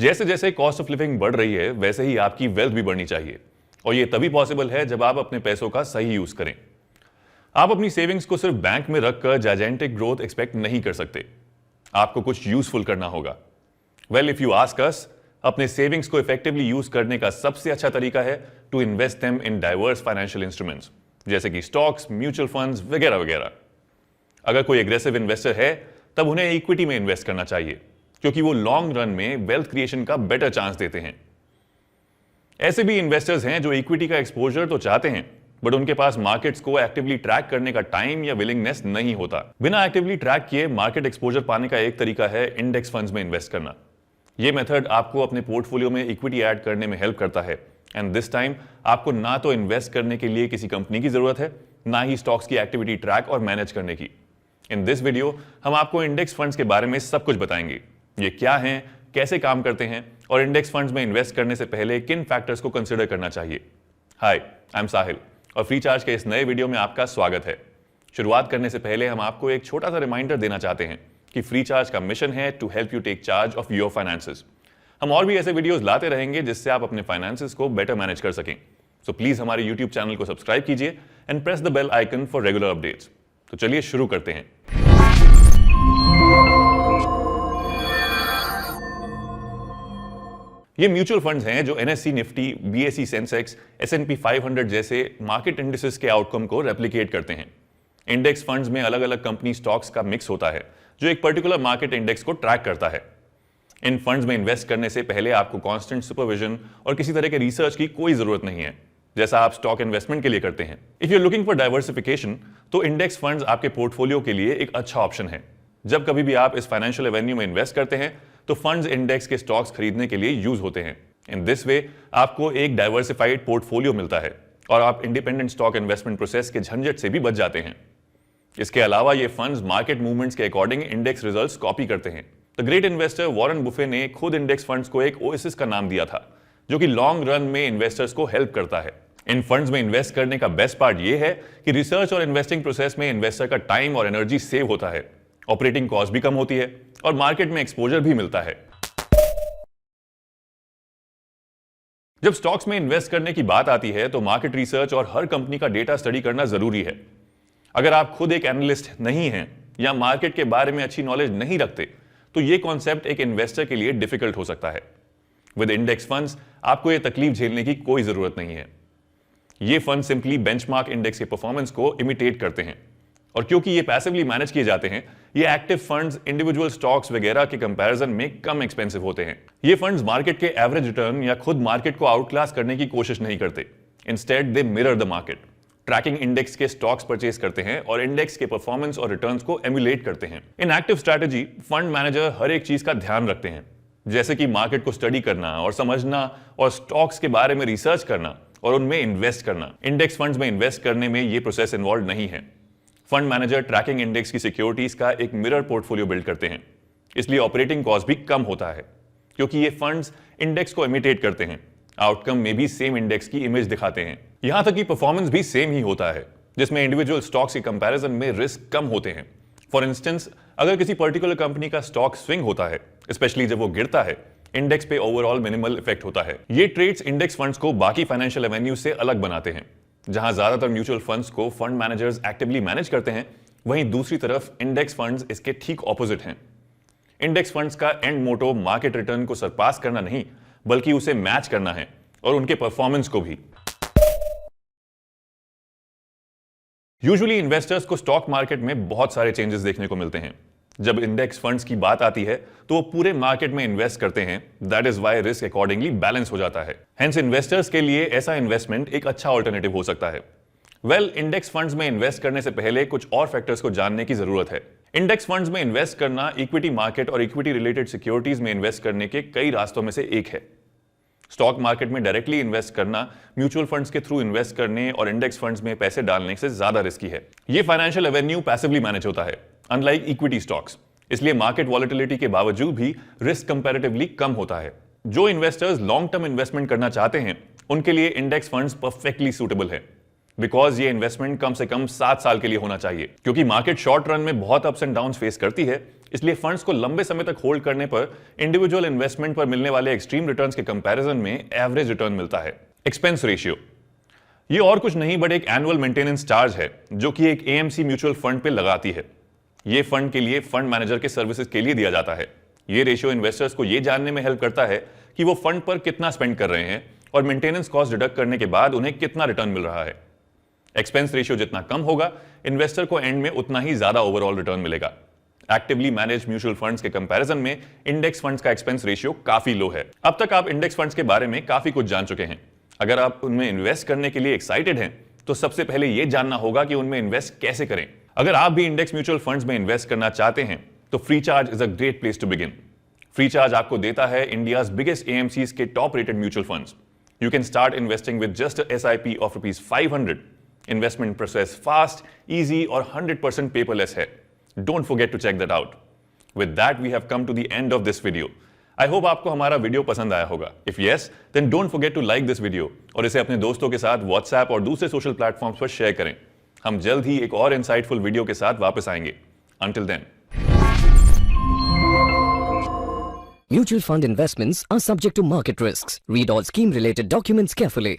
जैसे जैसे cost of living बढ़ रही है वैसे ही आपकी वेल्थ भी बढ़नी चाहिए, और ये तभी पॉसिबल है जब आप अपने पैसों का सही यूज करें। आप अपनी सेविंग्स को सिर्फ बैंक में रखकर जायजेंटिक ग्रोथ एक्सपेक्ट नहीं कर सकते। आपको कुछ यूजफुल करना होगा। Well, if you ask us, अपने सेविंग्स को इफेक्टिवली यूज करने का सबसे अच्छा तरीका है to invest them in diverse financial instruments, जैसे कि स्टॉक्स, म्यूचुअल फंड्स वगैरह वगैरह। अगर कोई एग्रेसिव इन्वेस्टर है तब उन्हें इक्विटी में इन्वेस्ट करना चाहिए, क्योंकि वो लॉन्ग रन में वेल्थ क्रिएशन का बेटर चांस देते हैं। ऐसे भी इन्वेस्टर्स हैं जो इक्विटी का एक्सपोजर तो चाहते हैं, बट उनके पास मार्केट्स को एक्टिवली ट्रैक करने का टाइम या विलिंगनेस नहीं होता। बिना एक्टिवली ट्रैक किए मार्केट एक्सपोजर पाने का एक तरीका है इंडेक्स फंड्स में इन्वेस्ट करना। यह मेथड आपको अपने पोर्टफोलियो में इक्विटी ऐड करने में हेल्प करता है, एंड दिस टाइम आपको ना तो इन्वेस्ट करने के लिए किसी कंपनी की जरूरत है, ना ही स्टॉक्स की एक्टिविटी ट्रैक और मैनेज करने की। इन दिस वीडियो हम आपको इंडेक्स फंड्स के बारे में सब कुछ बताएंगे। ये क्या हैं, कैसे काम करते हैं, और इंडेक्स फंड्स में इन्वेस्ट करने से पहले किन फैक्टर्स को कंसिडर करना चाहिए। हाय, आई एम साहिल और फ्री चार्ज के इस नए वीडियो में आपका स्वागत है। शुरुआत करने से पहले हम आपको एक छोटा सा रिमाइंडर देना चाहते हैं कि फ्री चार्ज का मिशन है to help you take charge of your finances. हम और भी ऐसे वीडियोस लाते रहेंगे जिससे आप अपने फाइनेंसेस को बेटर मैनेज कर सकें। सो प्लीज हमारे यूट्यूब चैनल को सब्सक्राइब कीजिए and press the bell icon for regular updates. तो चलिए शुरू करते हैं। ये म्यूचुअल फंड्स हैं जो NSC Nifty, BSE Sensex, S&P 500 जैसे मार्केट इंडिसेस के आउटकम को रेप्लिकेट करते हैं। इंडेक्स फंड्स में अलग अलग कंपनी स्टॉक्स का मिक्स होता है जो एक पर्टिकुलर मार्केट इंडेक्स को ट्रैक करता है। इन फंड्स में इन्वेस्ट करने से पहले आपको कांस्टेंट सुपरविजन और किसी तरह के रिसर्च की कोई जरूरत नहीं है, जैसा आप स्टॉक इन्वेस्टमेंट के लिए करते हैं। If you are looking for diversification, तो इंडेक्स फंड्स आपके पोर्टफोलियो के लिए एक अच्छा ऑप्शन है। जब कभी भी आप इस फाइनेंशियल एवेन्यू में इन्वेस्ट करते हैं तो फंड्स इंडेक्स के स्टॉक्स खरीदने के लिए यूज होते हैं। इन दिस वे आपको एक डाइवर्सिफाइड पोर्टफोलियो मिलता है और आप इंडिपेंडेंट स्टॉक इन्वेस्टमेंट प्रोसेस के झंझट से भी बच जाते हैं। इसके अलावा ये फंड्स मार्केट मूवमेंट्स के अकॉर्डिंग इंडेक्स रिजल्ट्स कॉपी करते हैं। The great investor Warren Buffett ने खुद इंडेक्स फंड्स को एक ओएसिस का नाम दिया था, जो कि लॉन्ग रन में इन्वेस्टर्स को हेल्प करता है। इन फंड्स में इन्वेस्ट करने का बेस्ट पार्ट यह है कि रिसर्च और इन्वेस्टिंग प्रोसेस में इन्वेस्टर का टाइम और एनर्जी सेव होता है, ऑपरेटिंग कॉस्ट भी कम होती है और मार्केट में एक्सपोजर भी मिलता है। जब स्टॉक्स में इन्वेस्ट करने की बात आती है तो मार्केट रिसर्च और हर कंपनी का डेटा स्टडी करना जरूरी है। अगर आप खुद एक एनालिस्ट नहीं हैं या मार्केट के बारे में अच्छी नॉलेज नहीं रखते तो यह कॉन्सेप्ट एक इन्वेस्टर के लिए डिफिकल्ट हो सकता है। विद इंडेक्स फंड्स आपको यह तकलीफ झेलने की कोई जरूरत नहीं है। ये फंड सिंपली बेंचमार्क इंडेक्स के परफॉर्मेंस को इमिटेट करते हैं, और क्योंकि ये पैसिवली मैनेज किए जाते हैं, ये एक्टिव फंड्स इंडिविजुअल स्टॉक्स वगैरह के कंपैरिजन में कम एक्सपेंसिव होते हैं। ये फंड्स मार्केट के एवरेज रिटर्न या खुद मार्केट को आउटक्लास करने की कोशिश नहीं करते। Instead they mirror the market, tracking index के स्टॉक्स परचेज करते हैं और इंडेक्स के परफॉर्मेंस और रिटर्न्स को एमुलेट करते हैं। In active strategy fund manager हर एक चीज का ध्यान रखते हैं, जैसे कि मार्केट को स्टडी करना और समझना और स्टॉक्स के बारे में रिसर्च करना और उनमें इन्वेस्ट करना। इंडेक्स फंड्स में इन्वेस्ट करने में ये प्रोसेस इन्वॉल्व नहीं है। फंड मैनेजर ट्रैकिंग इंडेक्स की सिक्योरिटीज का एक मिरर पोर्टफोलियो बिल्ड करते हैं, इसलिए ऑपरेटिंग कॉस्ट भी कम होता है, क्योंकि ये फंड्स इंडेक्स को इमिटेट करते हैं। आउटकम में भी सेम इंडेक्स की इमेज दिखाते हैं। यहां तक कि परफॉर्मेंस भी सेम ही होता है, जिसमें इंडिविजुअल स्टॉक्स के कंपैरिजन में रिस्क कम होते हैं। फॉर इंस्टेंस, अगर किसी पर्टिकुलर कंपनी का स्टॉक स्विंग होता है, स्पेशली जब वो गिरता है, इंडेक्स पे ओवरऑल मिनिमल इफेक्ट होता है। ये ट्रेड्स इंडेक्स फंड्स को बाकी फाइनेंशियल एवेन्यू से अलग बनाते हैं। जहां ज्यादातर म्यूचुअल फंड्स को फंड मैनेजर्स एक्टिवली मैनेज करते हैं, वहीं दूसरी तरफ इंडेक्स फंड्स इसके ठीक ऑपोजिट हैं। इंडेक्स फंड्स का एंड मोटो मार्केट रिटर्न को सरपास करना नहीं, बल्कि उसे मैच करना है, और उनके परफॉर्मेंस को भी। यूजुअली इन्वेस्टर्स को स्टॉक मार्केट में बहुत सारे चेंजेस देखने को मिलते हैं। जब इंडेक्स फंड्स की बात आती है तो वो पूरे मार्केट में इन्वेस्ट करते हैं। That is why risk accordingly balance हो जाता है। हेंस इन्वेस्टर्स के लिए ऐसा इन्वेस्टमेंट एक अच्छा ऑल्टरनेटिव हो सकता है। वेल, इंडेक्स फंड्स में इन्वेस्ट करने से पहले कुछ और फैक्टर्स को जानने की जरूरत है। इंडेक्स फंड्स में इन्वेस्ट करना इक्विटी मार्केट और इक्विटी रिलेटेड सिक्योरिटीज में इन्वेस्ट करने के कई रास्तों में से एक है। स्टॉक मार्केट में डायरेक्टली इन्वेस्ट करना म्यूचुअल फंड्स के थ्रू इन्वेस्ट करने और इंडेक्स फंड्स में पैसे डालने से ज्यादा रिस्की है। ये फाइनेंशियल एवेन्यू पैसिवली मैनेज होता है, अनलाइक इक्विटी स्टॉक्स, इसलिए मार्केट वॉलेटिलिटी के बावजूद भी रिस्क कंपैरेटिवली कम होता है। जो इन्वेस्टर्स लॉन्ग टर्म इन्वेस्टमेंट करना चाहते हैं, उनके लिए इंडेक्स फंड्स परफेक्टली सूटेबल है। बिकॉज ये इन्वेस्टमेंट कम से कम 7 साल के लिए होना चाहिए, क्योंकि मार्केट शॉर्ट रन में बहुत अप्स एंड डाउन्स फेस करती है। इसलिए फंड्स को लंबे समय तक होल्ड करने पर इंडिविजुअल इन्वेस्टमेंट पर मिलने वाले एक्सट्रीम रिटर्न्स के कंपैरिजन में एवरेज रिटर्न मिलता है। एक्सपेंस रेशियो, ये और कुछ नहीं बट एक एनुअल मेंटेनेंस चार्ज है जो कि एक एएमसी म्यूचुअल फंड पे लगाती है। ये फंड के लिए फंड मैनेजर के सर्विसेज के लिए दिया जाता है। ये रेशियो इन्वेस्टर्स को ये जानने में हेल्प करता है कि वो फंड पर कितना स्पेंड कर रहे हैं और मेंटेनेंस कॉस्ट डिडक्ट करने के बाद उन्हें कितना रिटर्न मिल रहा है। एक्सपेंस रेशियो जितना कम होगा, इन्वेस्टर को एंड में उतना ही ज्यादा ओवरऑल रिटर्न मिलेगा। एक्टिवली मैनेज म्यूचुअल फंड्स के कंपैरिजन में इंडेक्स फंड्स का एक्सपेंस रेशियो काफी लो है। अब तक आप इंडेक्स फंड्स के बारे में काफी कुछ जान चुके हैं। अगर आप उनमें इन्वेस्ट करने के लिए एक्साइटेड हैं, तो सबसे पहले यह जानना होगा कि उनमें इन्वेस्ट कैसे करें। अगर आप भी इंडेक्स म्यूचुअल फंड्स में इन्वेस्ट करना चाहते हैं, तो Freecharge is a great place to begin. Freecharge आपको देता है इंडियाज बिगेस्ट एएमसीज के top rated mutual funds. You can start investing with just SIP of ₹500। Investment process fast, easy और 100% पेपरलेस है। Don't forget to check that out. With that we have come to the end of this video. I hope आपको हमारा video पसंद आया होगा। If yes, then don't forget to like this video और इसे अपने दोस्तों के साथ व्हाट्सएप और दूसरे सोशल प्लेटफॉर्म्स पर शेयर करें। हम जल्द ही एक और इंसाइटफुल वीडियो के साथ वापस आएंगे। Until then. Mutual fund investments are subject to market risks. Read all scheme-related documents carefully.